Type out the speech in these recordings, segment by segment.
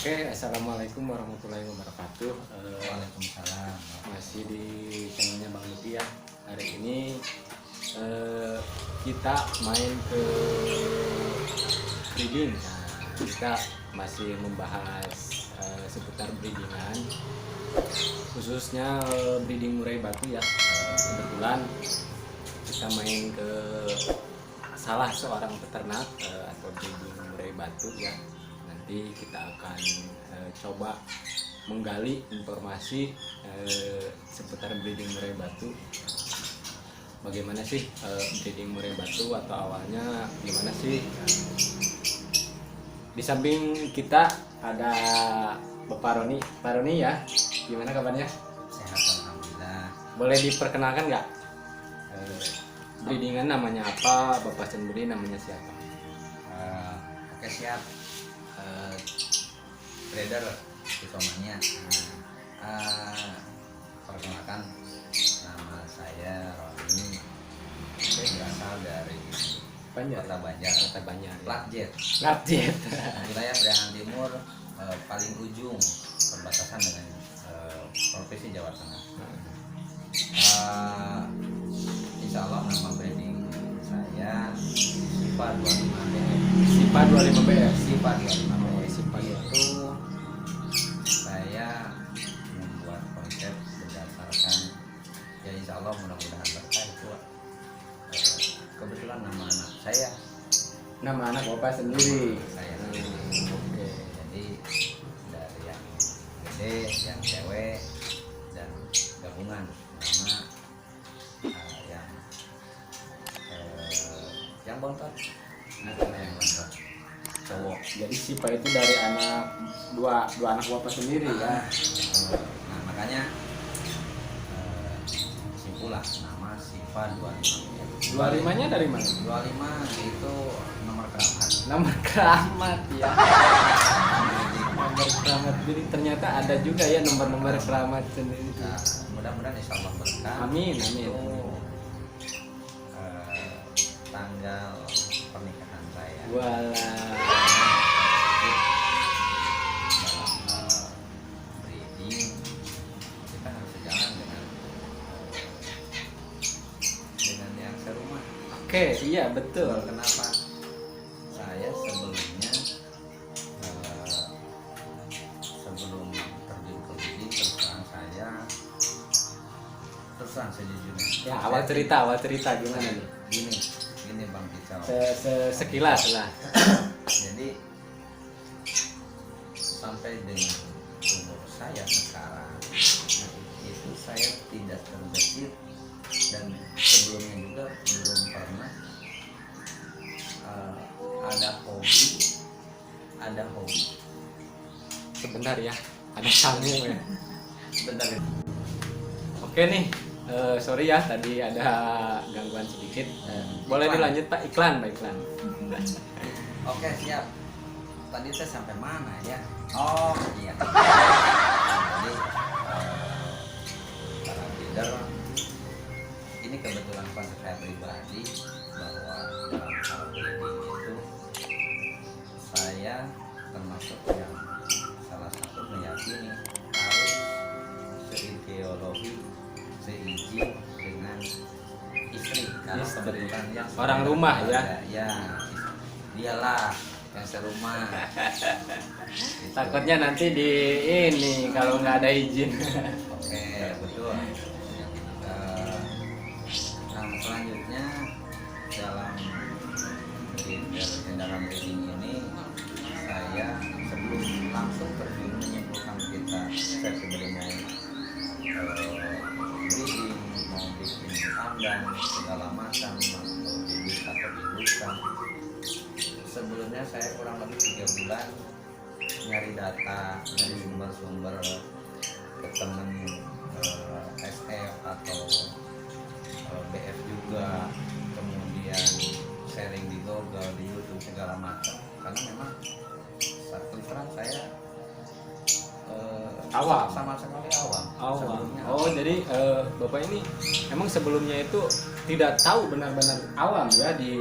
Oke, assalamualaikum warahmatullahi wabarakatuh. Waalaikumsalam. Masih di channelnya Bang Luki ya. Hari ini kita main ke breeding. Nah, kita masih membahas seputar breedingan, khususnya breeding murai batu ya. Kebetulan kita main ke salah seorang peternak atau breeding murai batu ya. Nanti kita akan coba menggali informasi seputar breeding murai batu. Bagaimana sih breeding murai batu atau awalnya gimana sih? Di samping kita ada Bapak Roni. Pak Roni ya, gimana kabarnya? Sehat alhamdulillah. Boleh diperkenalkan nggak? Breedingan namanya apa? Bapak sendiri namanya siapa? Oke siap. Trader Hitomania. Perkenalkan, nama saya Roni. Saya berasal dari Banjar. Kota Banjar. Kota Banjar. Platjet. Platjet. Wilayah Priangan Timur, paling ujung perbatasan dengan provinsi Jawa Tengah. Insya Allah nama breeding saya Sipa 25BF. Sipa 25BF. Sipa 25BF Sipa itu saya membuat konsep berdasarkan, ya insya Allah mudah-mudahan berkah itu kebetulan nama anak saya. Nama anak Bapak sendiri. Saya Oke. jadi dari yang gede, yang cewek, dan gabungan nama yang bontot. Nah, yang bontot cowok. Jadi Sipa itu dari anak dua anak Bapak sendiri ya. Nah makanya simpulah nama Sipa 25. 25-nya dari mana? 25 itu nomor keramat. Nomor keramat ya. Nomor keramat. Jadi ternyata ada juga ya nomor-nomor keramat sendiri. Nah, mudah-mudahan insya Allah berkah. Amin, amin. Itu, tanggal pernikahan saya. Walah. Dalam breeding kita harus sejalan dengan yang serumah. Oke, iya betul. Kenapa? Saya sebelumnya sebelum terjun ke breeding terus terang sejujurnya. Ya, awal cerita gimana nih? Gini Bang Kicau. Sekilas lah. Jadi sampai dengan umur saya sekarang itu saya tidak terbesit, dan sebelumnya juga belum pernah ada hobi. Sebentar ya, ada tamu ya. Bentar ya. Oke nih, sorry ya tadi ada gangguan sedikit. Boleh dilanjut Pak, iklan. Oke siap. Tadi saya sampai mana ya? Oh iya. Jadi para leader, ini kebetulan konsep saya pribadi bahwa dalam hal breeding itu saya termasuk yang salah satu meyakini harus seideologi, seizin dengan istri, karena Istri. kebetulan yang Orang rumah ya. Ya dialah yang serumah. Gitu. Takutnya nanti di ini kalau nggak ada izin. Oke betul. Nah selanjutnya dalam breeding ini saya sebelum langsung terjun menyimpulkan saya sebenarnya breeding mau bikin kandang segala macam atau bibit atau indukan, sebelumnya saya kurang lebih 3 bulan nyari data dari sumber-sumber ke temen SF atau BF juga, kemudian sharing di Google, di YouTube segala macam, karena memang terus terang saya Awam. sama sekali awam. Sebelumnya Oh, jadi Bapak ini emang sebelumnya itu tidak tahu benar-benar awam ya di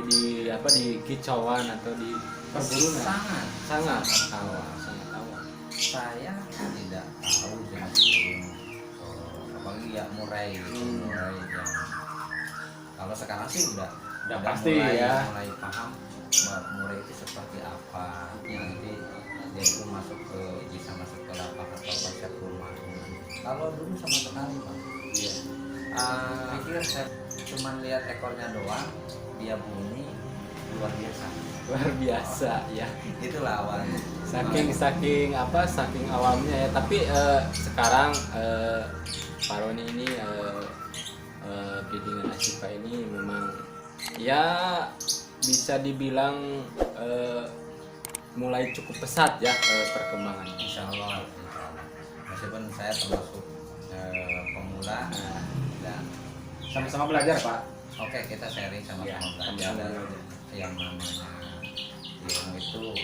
kicauan atau di perburuan. sangat Sangat awam. Saya tidak tahu jenis burung, apalagi ya murai gitu, murai yang kalau sekarang sih udah pasti mulai, ya. mulai paham murai itu seperti apa, nanti dia itu bisa masuk ke lapak atau konsep rumah. Kalau dulu sama sekali Pak, Iya. pikir saya cuman lihat ekornya doang, dia bunyi luar biasa. Luar biasa ya. Itulah awalnya. Saking awamnya ya. Tapi sekarang Pak Roni ini breedingan Ashifa ini memang ya bisa dibilang mulai cukup pesat ya perkembangannya. Insya Allah. Meskipun saya termasuk pemula, dan Sama-sama belajar Pak. oke, kita sharing Ya, sama-sama belajar. sama-sama Dan belajar. yang namanya ilmu itu,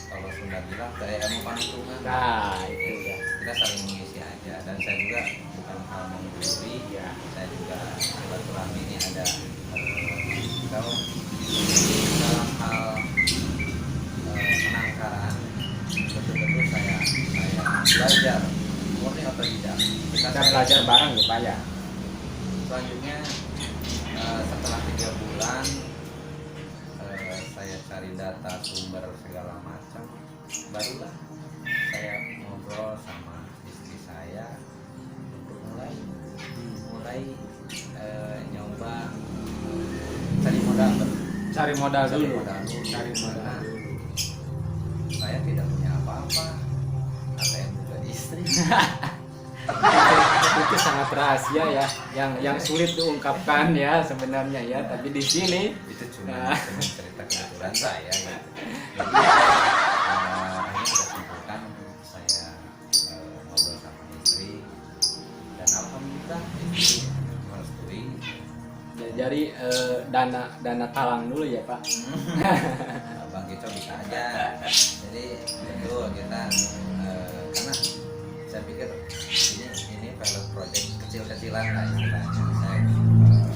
kalau sudah bilang kayak ilmu panitungan, Nah itu ya. kita saling mengisi aja. Dan saya juga bukan hal menggurui, Ya. saya juga silaturahmi ini ada kalau dalam hal penangkaran, betul-betul saya belajar murni otodidak. Kita belajar bareng ya Pak ya. Selanjutnya setelah 3 bulan saya cari data sumber segala macam, barulah saya ngobrol sama istri saya untuk mulai nyoba cari modal Cari modal Cari dulu. modal dulu. Cari modal Karena dulu. saya tidak punya apa-apa, ATM juga istri. Itu sangat rahasia ya, yang sulit diungkapkan ya sebenarnya ya. Tapi di sini Itu cuma Nah. cerita kebetulan saya ya. Jadi akhirnya kita simpulkan, saya ngobrol sama istri, dan alhamdulillah istri merestui. jadi dana talang dulu ya Pak. Bang Kico bisa aja. Jadi betul kita karena saya pikir ini pilot project kecil-kecilan lah istilahnya. Saya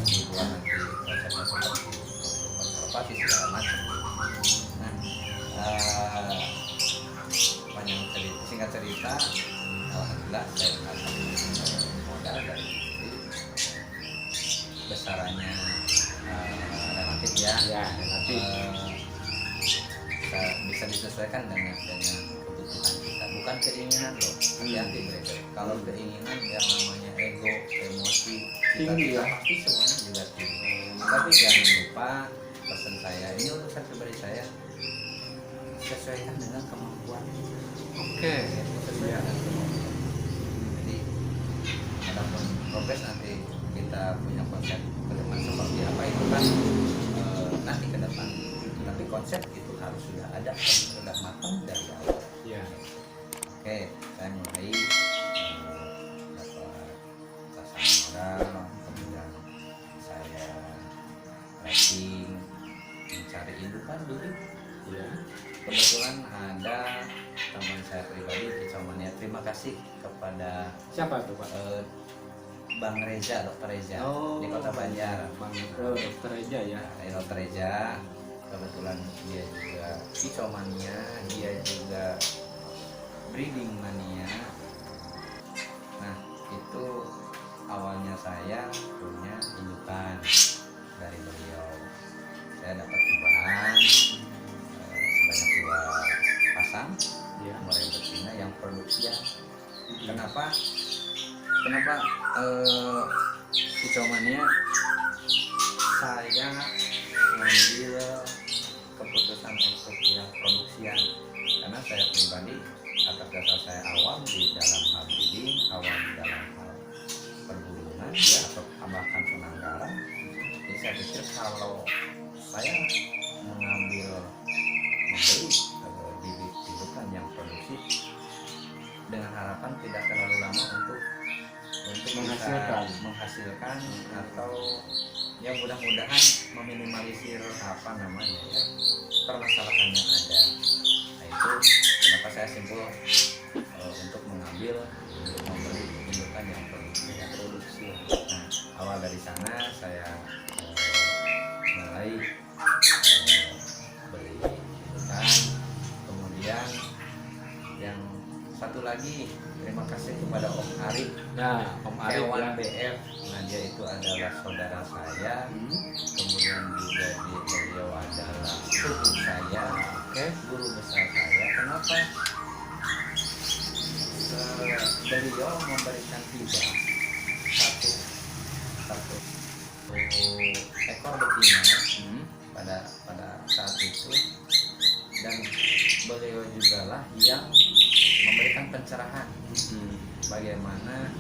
dibuat nanti konsepnya seperti konservasi segala macam. Nah, singkat cerita, alhamdulillah saya dapat modal dari istri. Besarannya relatif ya, Ya, relatif. bisa disesuaikan dengan kebutuhan kita, bukan keinginan loh. Hati-hati mereka. Kalau keinginan yang namanya ego, emosi, Tinggi ya. pasti semuanya juga tinggi. Tapi jangan lupa pesan saya, ini urusan pribadi saya, sesuaikan dengan kemampuan. Oke. Sesuaikan dengan kemampuan. Jadi walaupun progres nanti kita punya konsep ke depan seperti apa itu kan nanti ke depan, tapi konsep itu harus sudah ada, harus sudah matang dari awal. Ya. Oke, saya mulai dapat sasaran modal, kemudian saya tracking, mencari indukan dulu. Ya. Kebetulan ada teman saya pribadi, Kicomania. Terima kasih kepada Siapa tuh Pak? Bang Reza, Dokter Reza Oh, di Kota Banjar. Bang Dokter Reza ya. Dokter Reza, kebetulan dia juga Kicomania, dia juga breeding mania. Nah, itu awalnya saya punya indukan dari beliau. Saya dapat cobaan sebanyak 2 pasang Ya. murai betina yang produksian. Kenapa Kicomania saya mengambil keputusan untuk yang produksian? Karena saya pribadi, atas dasar saya awam di dalam hal breeding, awam di dalam hal perhubungan ya, atau bahkan penangkaran. Jadi saya pikir kalau saya membeli bibit indukan yang produksi dengan harapan tidak terlalu lama untuk menghasilkan atau ya mudah-mudahan meminimalisir apa namanya ya permasalahannya ada. Nah itu kenapa saya simpul untuk membeli indukan yang produksi. Nah awal dari sana saya mulai beli indukan, kemudian yang lagi terima kasih kepada Om Arif, Ya, Om Arif Hewan ya. BF. Nah, dia itu adalah saudara saya, kemudian juga beliau adalah sepupu saya, Oke. guru besar saya. Kenapa? Beliau memberikan hibah satu satu ekor betina pada saat itu, dan beliau juga lah yang memberikan pencerahan bagaimana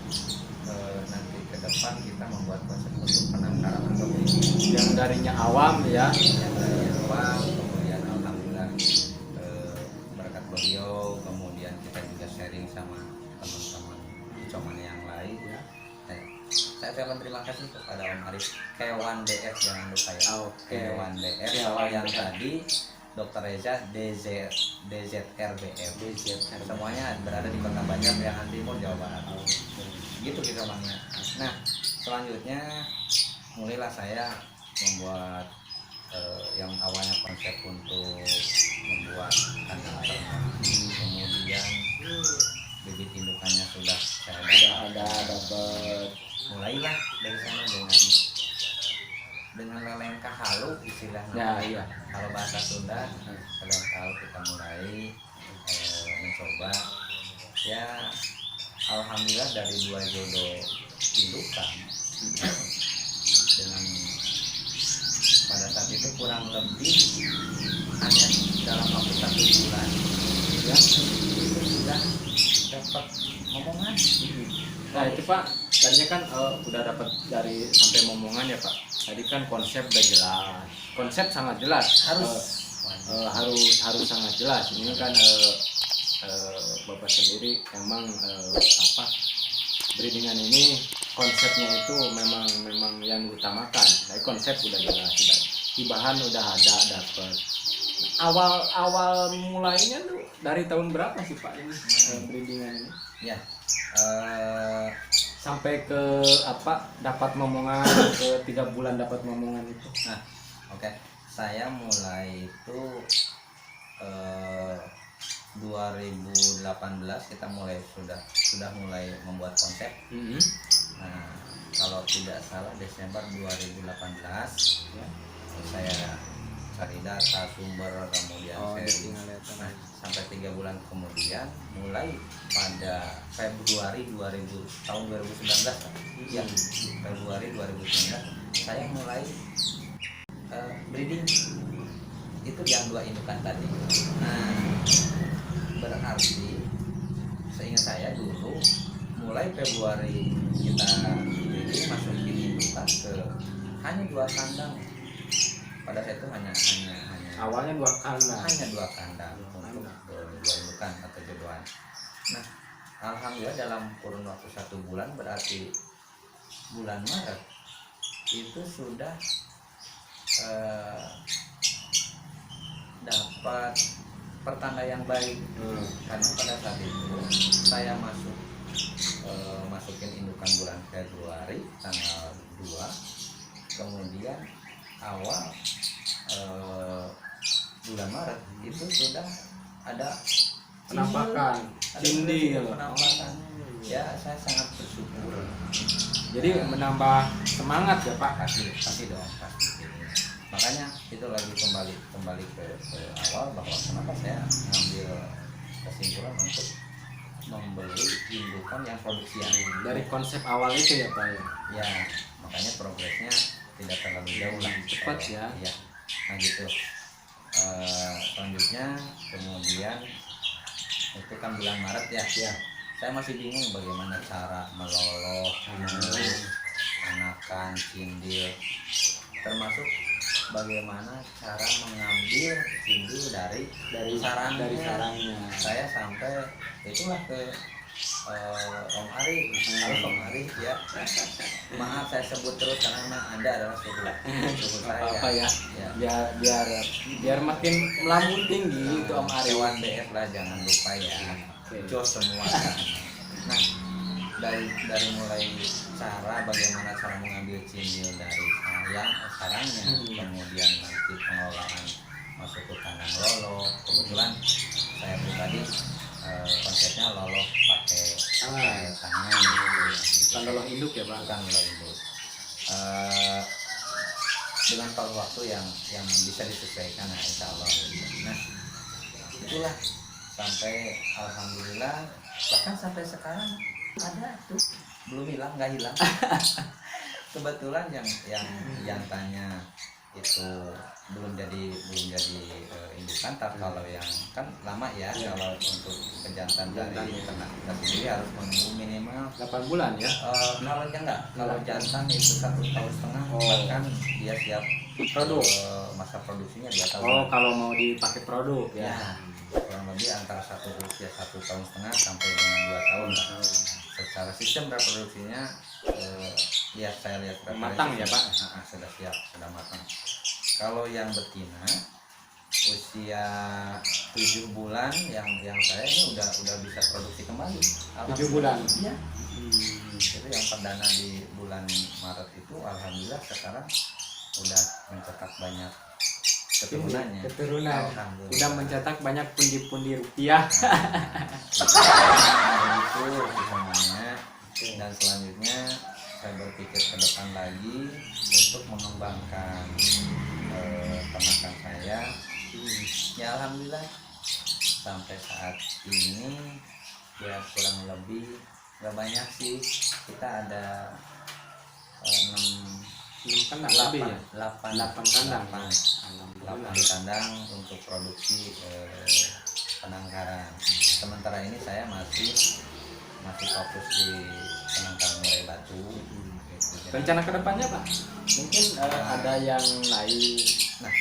nanti ke depan kita membuat konsep untuk penangkaran atau breeding Yang darinya awam ya. yang dari awal. Kemudian alhamdulillah berkat beliau, kemudian kita juga sharing sama teman-teman icoman yang lain ya. Saya ucapkan terima kasih kepada Om Arif, Hewan DF, jangan lupa ya. Oke. Hewan DF. Hewan Kalau yang DF. tadi Dr. Reza DZRBF. Semuanya berada di Kota Banjar, Priangan Timur, Jawa Barat. Gitu kita namanya. Nah, selanjutnya mulailah saya membuat yang awalnya konsep untuk membuat kandang ternak, kemudian bibit indukannya sudah saya dapat. mulailah dari sana dengan lelengkah halu istilahnya. Ya, iya. Kalau bahasa Sunda lelengkah halu kita mulai mencoba ya. Alhamdulillah dari 2 jodoh indukan dengan pada saat itu kurang lebih hanya dalam waktu 1 bulan ya itu sudah dapat omongan. Nah itu Pak, tadinya kan udah dapat dari sampai momongan ya Pak. Tadi kan konsep udah jelas, konsep sangat jelas, harus sangat jelas. Ini kan Bapak sendiri emang breedingan ini konsepnya itu memang yang diutamakan. Tapi konsep udah jelas, sudah hibahan udah ada dapat. Awal mulainya tuh dari tahun berapa sih Pak ini breedingan ini? Ya. Sampai ke dapat momongan ke 3 bulan dapat momongan itu. Nah, oke. Saya mulai itu 2018 kita sudah mulai membuat konsep. Nah, kalau tidak salah Desember 2018 ya, saya cari data sumber, kemudian sharing. Nah, sampai 3 bulan kemudian mulai pada Februari tahun 2019 ya, Februari 2019 saya mulai breeding itu yang 2 indukan tadi. Nah, berarti seingat saya dulu mulai Februari kita breeding, masukin indukan ke hanya 2 kandang. Pada saat itu hanya Awalnya 2 kandang. Hanya 2 kandang untuk 2 indukan atau jodohan. Nah, alhamdulillah dalam kurun waktu 1 bulan, berarti bulan Maret itu sudah dapat pertanda yang baik. Karena pada saat itu saya masukin indukan bulan Februari tanggal 2, kemudian awal bulan Maret itu sudah ada Penampakan cindil. penampakan. Ya, saya sangat bersyukur. Jadi menambah semangat ya Pak. Pasti dong, pasti. Makanya itu lagi kembali ke awal, bahwa kenapa saya ngambil kesimpulan untuk membeli indukan yang produksian Dari konsep awal itu ya Pak ya. ya. Makanya progresnya tidak terlalu jauh lah, cepat ya. Ya, nah gitu. Selanjutnya kemudian itu kan bulan Maret ya. Saya masih bingung bagaimana cara meloloh anakan cindil, termasuk bagaimana cara mengambil cindil dari sarangnya. Saya sampai itulah ke Om Ari. Halo Om Ari ya. Maaf saya sebut terus karena memang Anda adalah suku saya. Apa ya? Biar makin melambung tinggi itu Om Ari. Hewan BF lah, jangan lupa ya. Jos semua kan. Nah, dari mulai bagaimana cara mengambil cindil dari sarangnya, kemudian nanti pengolahan masuk ke kandang lolo. Kebetulan saya pribadi konsepnya lolo ya Pak. bukan mulai induk. Dengan paruh waktu yang bisa disesuaikan, nah, insya Allah. Nah, itulah sampai alhamdulillah, bahkan sampai sekarang ada tuh, belum hilang, nggak hilang. Kebetulan yang tanya itu belum jadi indukan, tapi kalau yang kan lama ya, kalau untuk kejantan dari ternak kita sendiri harus menunggu minimal 8 bulan ya. Kalau enggak, kalau jantan itu 1,5 tahun, bahkan dia siap Produk. Masa produksinya 2 tahun. Oh, kalau mau dipakai produk ya. Ya, kurang lebih antara usia 1,5 tahun sampai dengan 2 tahun lah. Secara sistem reproduksinya ya saya lihat Matang ya Pak. Sudah siap, sudah matang. Kalau yang betina usia 7 bulan yang saya ini udah bisa produksi kembali. 7 bulan. Iya. Itu yang perdana di bulan Maret itu alhamdulillah sekarang udah mencetak banyak keturunannya. Keturunan. Alhamdulillah. Udah mencetak banyak pundi-pundi rupiah. Begitu semuanya. Dan selanjutnya saya berpikir ke depan lagi untuk mengembangkan ternakan saya. Ya alhamdulillah sampai saat ini ya kurang lebih gak banyak sih, kita ada 8 kandang. 8 kandang untuk produksi penangkaran. Sementara ini saya masih fokus di penangkaran murai batu. Gitu. Rencana kedepannya Pak? Mungkin ada yang lain. Nah,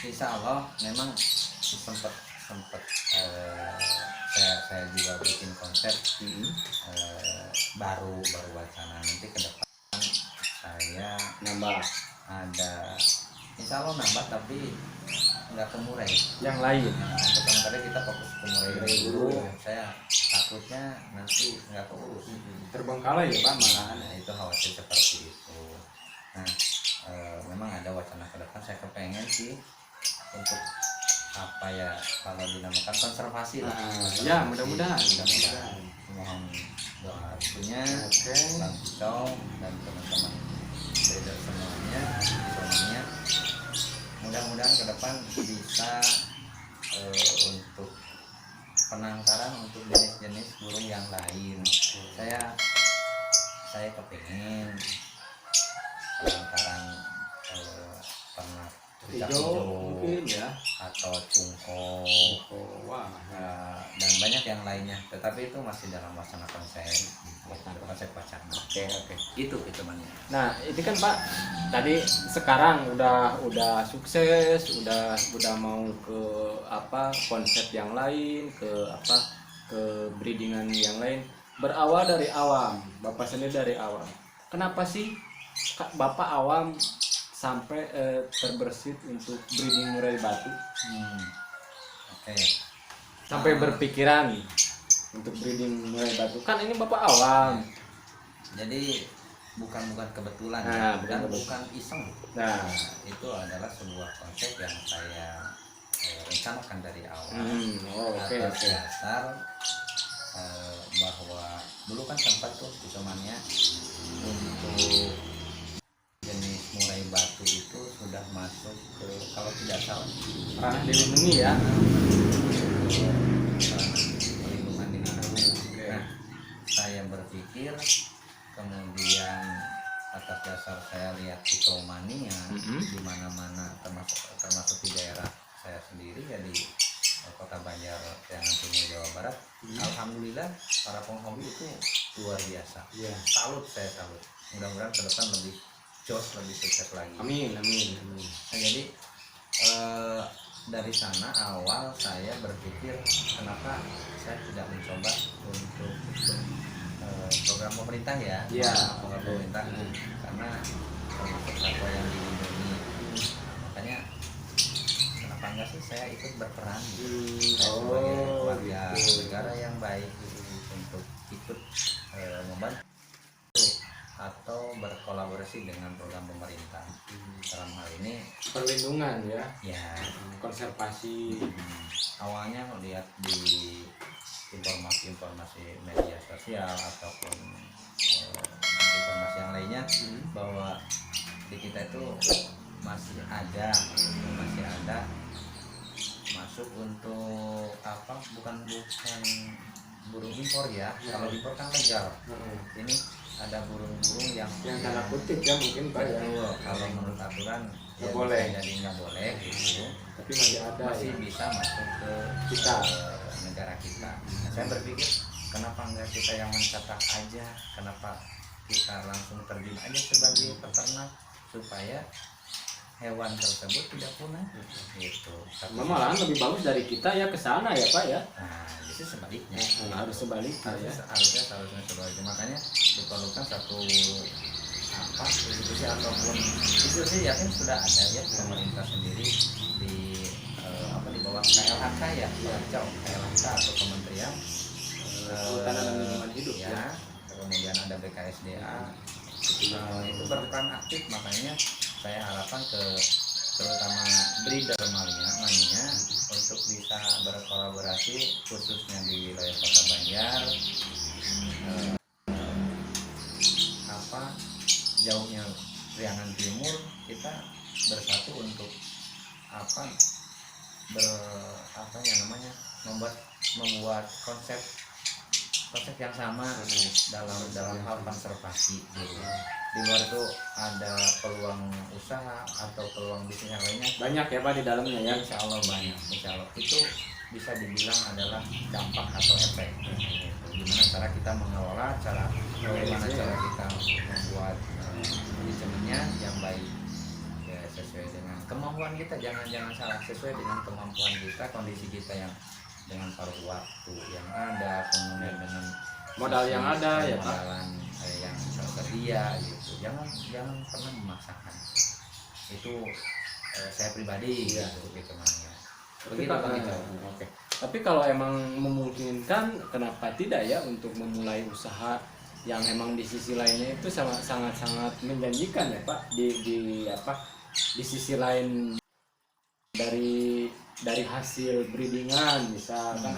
insya Allah memang sempat saya juga bikin konsep baru wacana nanti ke depan saya Nambah ada, insya Allah nambah, tapi nggak ke murai. yang lain. Untuk sementara kita fokus ke murai dulu. Saya takutnya nanti nggak keurus. Terbengkalai ya Pak malahan. Nah, itu khawatir seperti itu. Nah, memang ada wacana ke depan, saya kepengen sih untuk apa ya, kalau dinamakan konservasi lah. Ya mudah-mudahan. Mohon doa restunya, Oke. Bang Cong dan teman-teman trader semuanya. Mudah-mudahan ke depan bisa untuk penangkaran untuk jenis-jenis burung yang lain. Saya kepengen penangkaran ternak Hijau mungkin ya. atau cungko, Wah. dan banyak yang lainnya. Tetapi itu masih dalam wacana konsep wacana. Oke. Itu temannya. Nah, itu kan Pak, tadi sekarang udah sukses, udah mau ke konsep yang lain, ke breedingan yang lain. Berawal dari awam, Bapak sendiri dari awam. Kenapa sih Bapak awam sampai terbersit untuk breeding murai batu? Oke. Sampai berpikiran untuk breeding murai batu. Kan ini Bapak awam. Jadi bukan kebetulan, Nah, bukan iseng. Nah, itu adalah sebuah konsep yang saya rencanakan dari awal. Oke. Dasar bahwa dulu kan sempat tuh hitungannya untuk jenis murai batu itu sudah masuk ke, kalau tidak salah, Ranah dilindungi ya. perlindungan dilindungi. Nah, saya berpikir, kemudian atas dasar saya lihat hitomania di mana-mana, termasuk di daerah saya sendiri ya, di Kota Banjar yang Timur Jawa Barat. Alhamdulillah para penghobi itu luar biasa. Salut. Mudah-mudahan ke depan lebih jos, lebih sukses lagi. Amin. Nah, jadi dari sana awal saya berpikir, kenapa saya tidak mencoba untuk program pemerintah ya. Program pemerintah, karena termasuk satwa yang dilindungi. Makanya kenapa enggak sih saya ikut berperan saya sebagai warga negara yang baik untuk ikut membantu atau berkolaborasi dengan program pemerintah. Dalam hal ini Perlindungan ya. Konservasi. Awalnya lihat di informasi media sosial ataupun informasi yang lainnya bahwa di kita itu masih ada masuk untuk apa, bukan burung impor ya. Kalau impor kan legal. Ini ada burung-burung yang tanda kutip ya mungkin Pak ya. betul, kalau menurut aturan Nggak ya boleh. bisa jadi nggak boleh gitu, Tapi masih ada masih ya. bisa masuk ke Kita. negara kita. Nah, saya berpikir kenapa enggak kita yang mencatat aja, kenapa kita langsung terjun aja sebagai peternak supaya hewan tersebut tidak punah gitu. Tapi Malahan lebih bagus dari kita ya ke sana ya Pak ya. nah itu sebaliknya. Harus sebaliknya ya. Harusnya sebaliknya, makanya diperlukan satu apa institusi ataupun institusi yakin sudah ada ya pemerintah sendiri di di bawah KLHK ya, KLHK atau Kementerian Kehutanan dan Lingkungan Hidup ya. Kemudian ada BKSDA itu berperan aktif, makanya saya harapkan terutama breeder mania untuk bisa berkolaborasi khususnya di wilayah Kota Banjar, jauhnya Priangan Timur, kita bersatu untuk membuat konsep yang sama dalam hal konservasi gitu. Di luar itu ada peluang usaha atau peluang bisnis yang lainnya Banyak ya Pak di dalamnya ya. Insya Allah banyak. Insya Allah itu bisa dibilang adalah dampak atau efek. Gimana cara kita mengelola, bagaimana cara kita membuat manajemennya yang baik ya, sesuai dengan kemampuan kita. Jangan salah, sesuai dengan kemampuan kita, kondisi kita yang dengan paruh waktu yang ada, kemudian dengan Modal yang ada ya Pak. modalan yang tersedia gitu. Jangan pernah memaksakan. Itu saya pribadi ya. gitu namanya. Oke. Tapi kalau emang memungkinkan, kenapa tidak ya untuk memulai usaha yang emang di sisi lainnya itu sangat menjanjikan ya Pak, di sisi lain dari hasil breedingan misalkan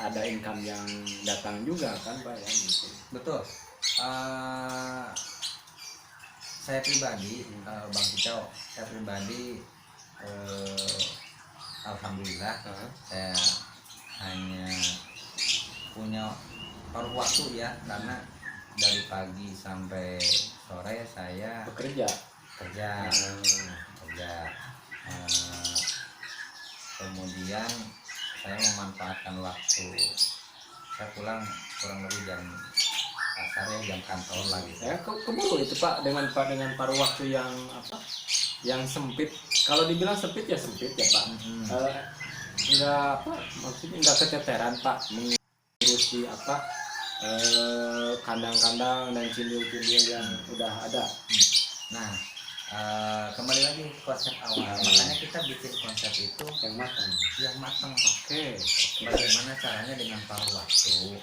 ada income yang datang juga kan Pak ya gitu. Betul. Saya pribadi Bang Kicau, saya pribadi alhamdulillah saya hanya punya paruh waktu ya, karena dari pagi sampai sore saya Bekerja. kerja. Kemudian saya memanfaatkan waktu, saya pulang kurang lebih jam kasar ya, jam kantor lagi. Saya keburu itu Pak dengan paruh waktu yang sempit. Kalau dibilang sempit ya sempit ya Pak. Maksudnya enggak keteteran Pak mengurusi kandang-kandang dan cindil-cindil yang udah ada. Nah, kembali lagi konsep awal. Makanya kita bikin konsep itu Yang matang. Oke. Bagaimana caranya dengan paruh waktu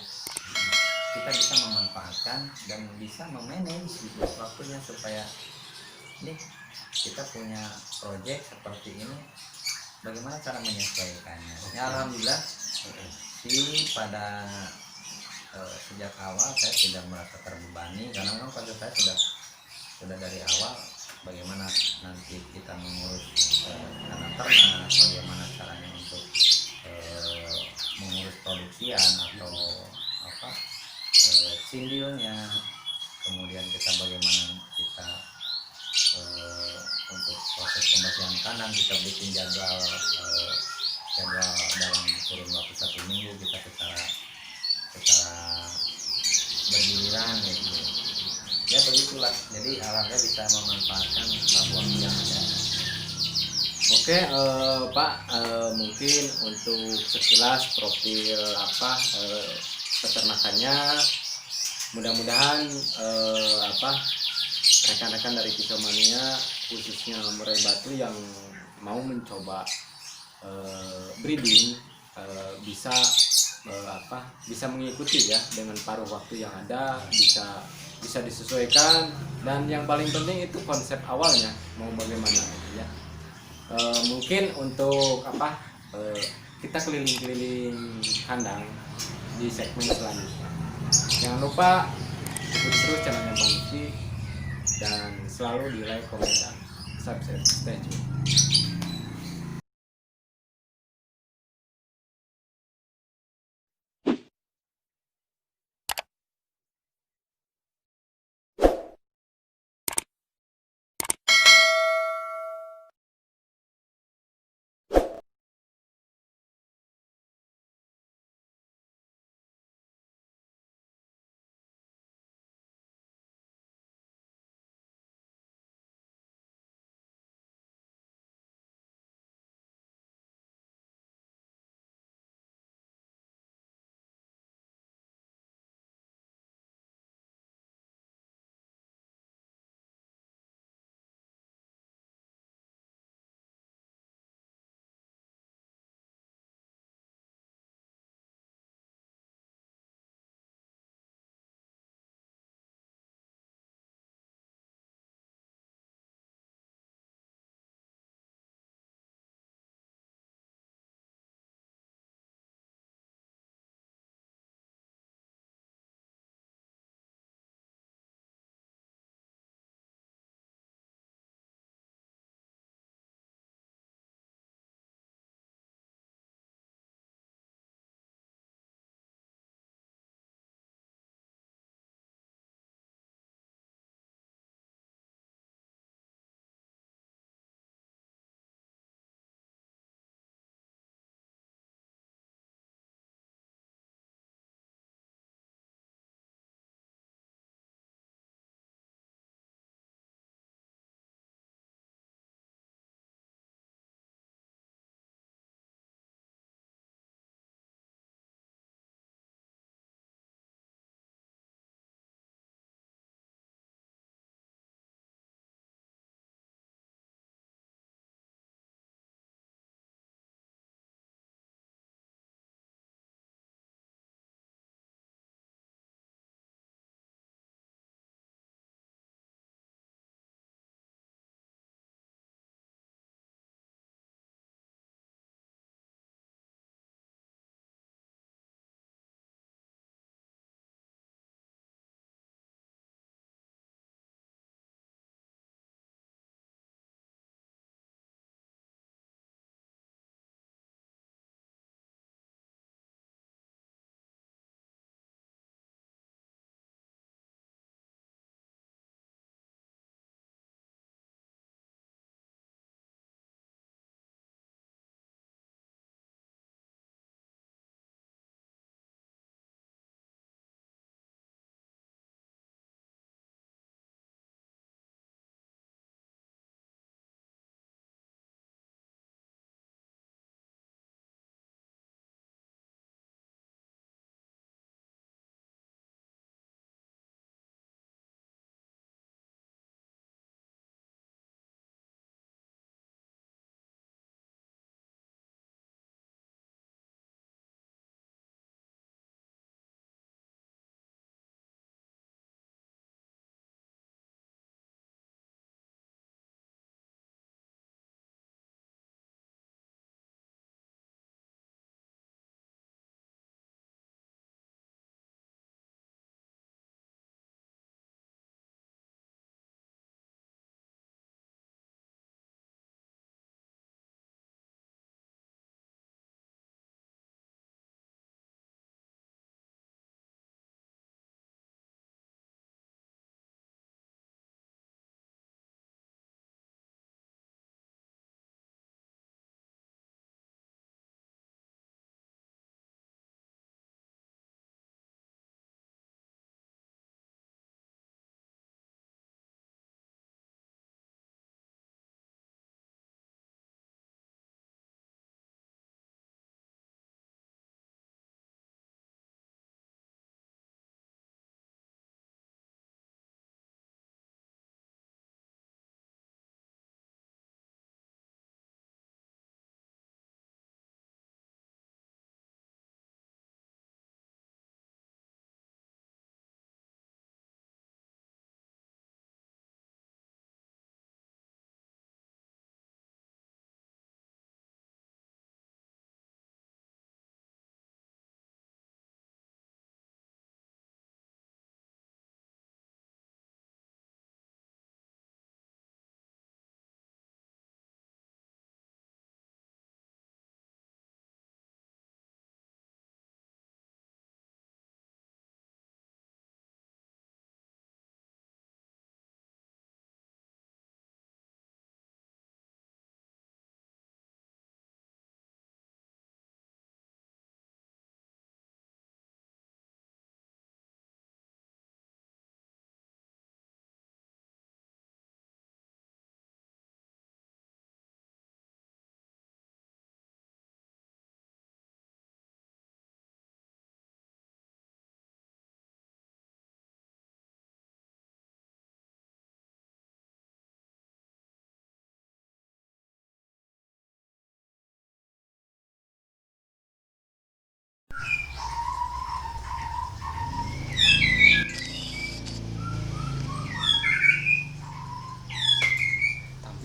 kita bisa memanfaatkan dan bisa memanage gitu waktunya, supaya nih kita punya project seperti ini, bagaimana cara menyesuaikannya. Ya alhamdulillah sih pada sejak awal saya tidak merasa terbebani, karena memang konsep saya sudah dari awal bagaimana nanti kita mengurus anak ternak, bagaimana caranya untuk mengurus produksian atau sindilnya, kemudian kita bagaimana kita untuk proses pembersihan kandang, kita bikin jadwal dalam kurun waktu 1 minggu, kita secara bergiliran gitu. Ya begitulah, jadi alhamdulillah bisa memanfaatkan waktu yang ada. Oke Pak, mungkin untuk sekilas profil peternakannya, mudah-mudahan rekan-rekan dari Kicomania khususnya Murai Batu yang mau mencoba breeding bisa mengikuti ya dengan paruh waktu yang ada, bisa disesuaikan, dan yang paling penting itu konsep awalnya mau bagaimana ya. Mungkin untuk kita keliling-keliling kandang di segmen selanjutnya. Jangan lupa ikuti terus channelnya Bang Lucky dan selalu di like, komen, dan subscribe. Stay tune.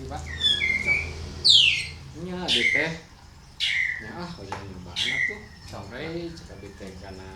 Pak. nya di teh nya ah oh ya nyoba tuh sore cek abi teh karena